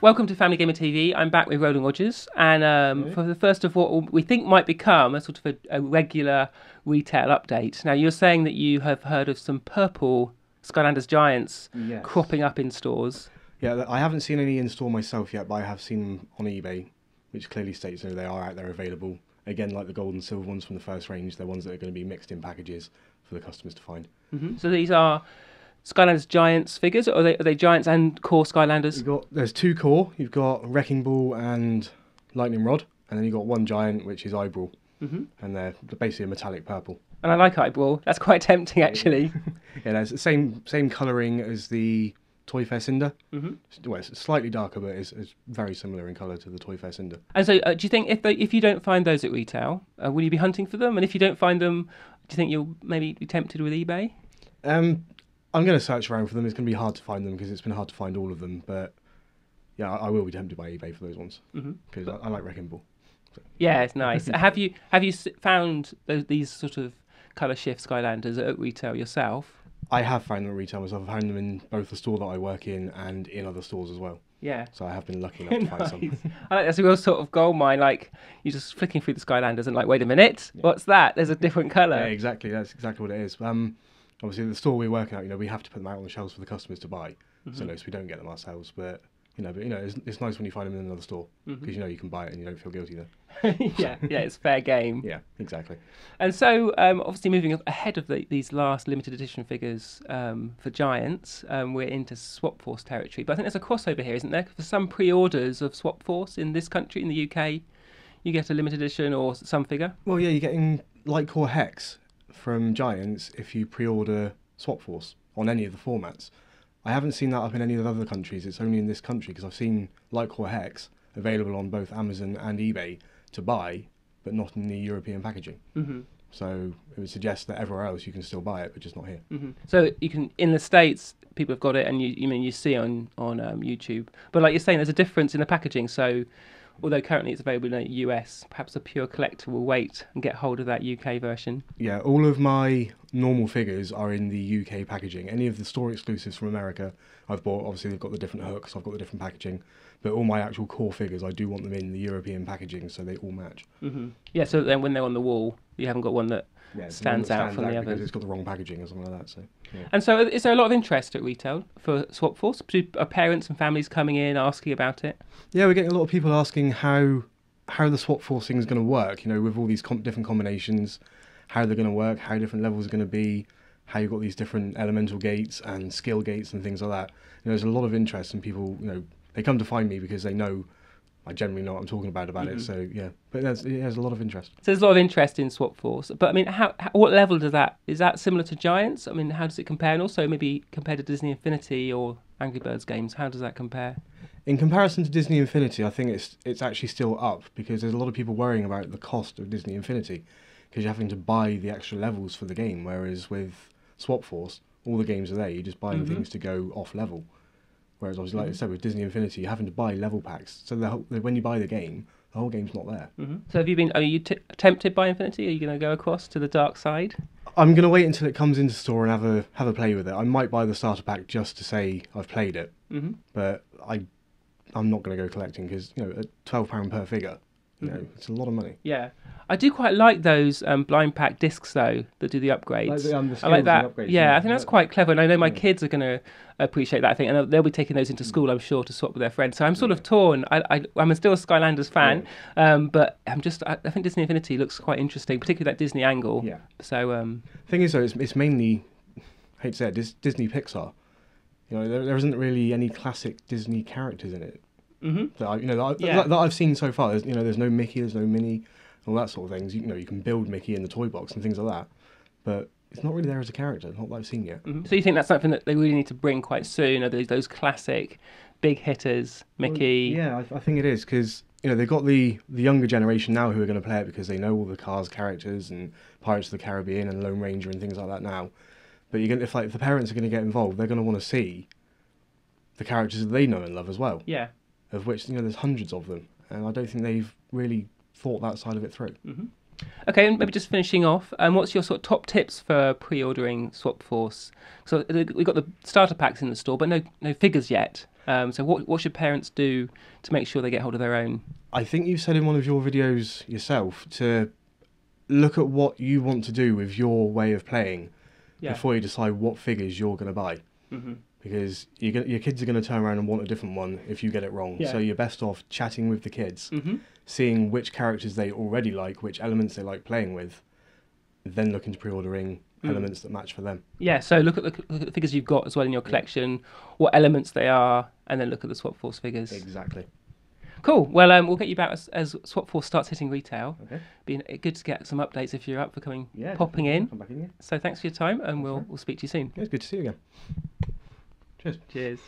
Welcome to Family Gamer TV. I'm back with Roland Rogers, and for the first of what we think might become a sort of a regular retail update. Now, you're saying that you have heard of some purple Skylanders Giants cropping up in stores. Yeah, I haven't seen any in store myself yet, but I have seen them on eBay, which clearly states that they are out there available. Again, like the gold and silver ones from the first range, they're ones that are going to be mixed in packages for the customers to find. So these are Skylanders Giants figures, or are they Giants and core Skylanders? There's two core. You've got Wrecking Ball and Lightning Rod, and then you've got one Giant, which is Eyeball, and they're basically a metallic purple. And I like Eyeball. That's quite tempting, actually. Yeah, there's the same colouring as the Toy Fair Cinder. Well, it's slightly darker, but it's very similar in colour to the Toy Fair Cinder. And so, do you think if you don't find those at retail, will you be hunting for them? And if you don't find them, do you think you'll maybe be tempted with eBay? I'm going to search around for them. It's going to be hard to find them because it's been hard to find all of them. But yeah, I will be tempted by eBay for those ones because I like Wrecking Ball. So. Yeah, it's nice. Have you found these sort of colour shift Skylanders at retail yourself? I have found them at retail myself. I've found them in both the store that I work in and in other stores as well. Yeah. So I have been lucky enough to find some. I like that's a real sort of gold mine. Like you're just flicking through the Skylanders and like, wait a minute, what's that? There's a different colour. Yeah, exactly. That's exactly what it is. Obviously, the store we're working at, we have to put them out on the shelves for the customers to buy, so we don't get them ourselves. But it's nice when you find them in another store because you can buy it and you don't feel guilty then. yeah, it's fair game. Yeah, exactly. And so, obviously, moving ahead of these last limited edition figures for Giants, we're into Swap Force territory. But I think there's a crossover here, isn't there? For some pre-orders of Swap Force in this country, in the UK, you get a limited edition or some figure. Well, yeah, you're getting Light Core Hex from Giants if you pre-order Swap Force on any of the formats. I haven't seen that up in any of the other countries. It's only in this country because I've seen Light Core Hex available on both Amazon and eBay to buy, but not in the European packaging. So it would suggest that everywhere else you can still buy it, but just not here. So you can, in the States, people have got it, and you see on YouTube. But like you're saying, there's a difference in the packaging. So although currently it's available in the US, perhaps a pure collector will wait and get hold of that UK version. Yeah, all of my normal figures are in the UK packaging. Any of the store exclusives from America I've bought, obviously they've got the different hooks, I've got the different packaging, but all my actual core figures, I do want them in the European packaging so they all match. Yeah, so then when they're on the wall, you haven't got one that stands out from the others. Because it's got the wrong packaging or something like that. So. Yeah. And so is there a lot of interest at retail for Swap Force? Are parents and families coming in asking about it? Yeah, we're getting a lot of people asking how the Swap Force thing is going to work, with all these different combinations, how they're going to work, how different levels are going to be, how you've got these different elemental gates and skill gates and things like that. There's a lot of interest, and people, they come to find me because they know I generally know what I'm talking about it. So yeah, but there's a lot of interest. So there's a lot of interest in Swap Force. But I mean, what level is that similar to Giants? I mean, how does it compare? And also maybe compared to Disney Infinity or Angry Birds games, how does that compare? In comparison to Disney Infinity, I think it's actually still up because there's a lot of people worrying about the cost of Disney Infinity because you're having to buy the extra levels for the game, whereas with Swap Force, all the games are there. You're just buying things to go off level. Whereas obviously, like I said, with Disney Infinity, you're having to buy level packs. So when you buy the game, the whole game's not there. So are you tempted by Infinity? Are you going to go across to the dark side? I'm going to wait until it comes into store and have a play with it. I might buy the starter pack just to say I've played it. But I'm not going to go collecting because, at £12 per figure, it's a lot of money. Yeah. I do quite like those blind pack discs, though, that do the upgrades. The I like that. Upgrades, yeah, I think that's quite clever. And I know my kids are going to appreciate that, I think. And they'll be taking those into school, I'm sure, to swap with their friends. So I'm sort of torn. I'm still a Skylanders fan, but I think Disney Infinity looks quite interesting, particularly that Disney angle. Yeah. So, thing is, though, it's mainly, I hate to say it, Disney Pixar. There isn't really any classic Disney characters in it. That I've seen so far. There's no Mickey, there's no Minnie, all that sort of things. You can build Mickey in the toy box and things like that, but it's not really there as a character. Not that I've seen yet. So you think that's something that they really need to bring quite soon? Are those classic big hitters, Mickey? Well, yeah, I think it is because they've got the younger generation now who are going to play it because they know all the Cars characters and Pirates of the Caribbean and Lone Ranger and things like that now. But if the parents are going to get involved, they're going to want to see the characters that they know and love as well. Yeah. Of which there's hundreds of them, and I don't think they've really thought that side of it through. Okay, and maybe just finishing off, what's your sort of top tips for pre-ordering Swap Force? So we've got the starter packs in the store, but no figures yet. So what should parents do to make sure they get hold of their own? I think you said in one of your videos yourself to look at what you want to do with your way of playing before you decide what figures you're going to buy. Mm-hmm. Because your kids are going to turn around and want a different one if you get it wrong. Yeah. So you're best off chatting with the kids, Mm-hmm. seeing which characters they already like, which elements they like playing with, then looking to pre-ordering elements that match for them. Yeah, so look at the figures you've got as well in your collection, what elements they are, and then look at the Swap Force figures. Exactly. Cool. Well, we'll get you back as Swap Force starts hitting retail. Okay. Being good to get some updates if you're up for popping definitely. in. Come back in. So thanks for your time, and we'll speak to you soon. Yeah, it's good to see you again. Cheers. Cheers.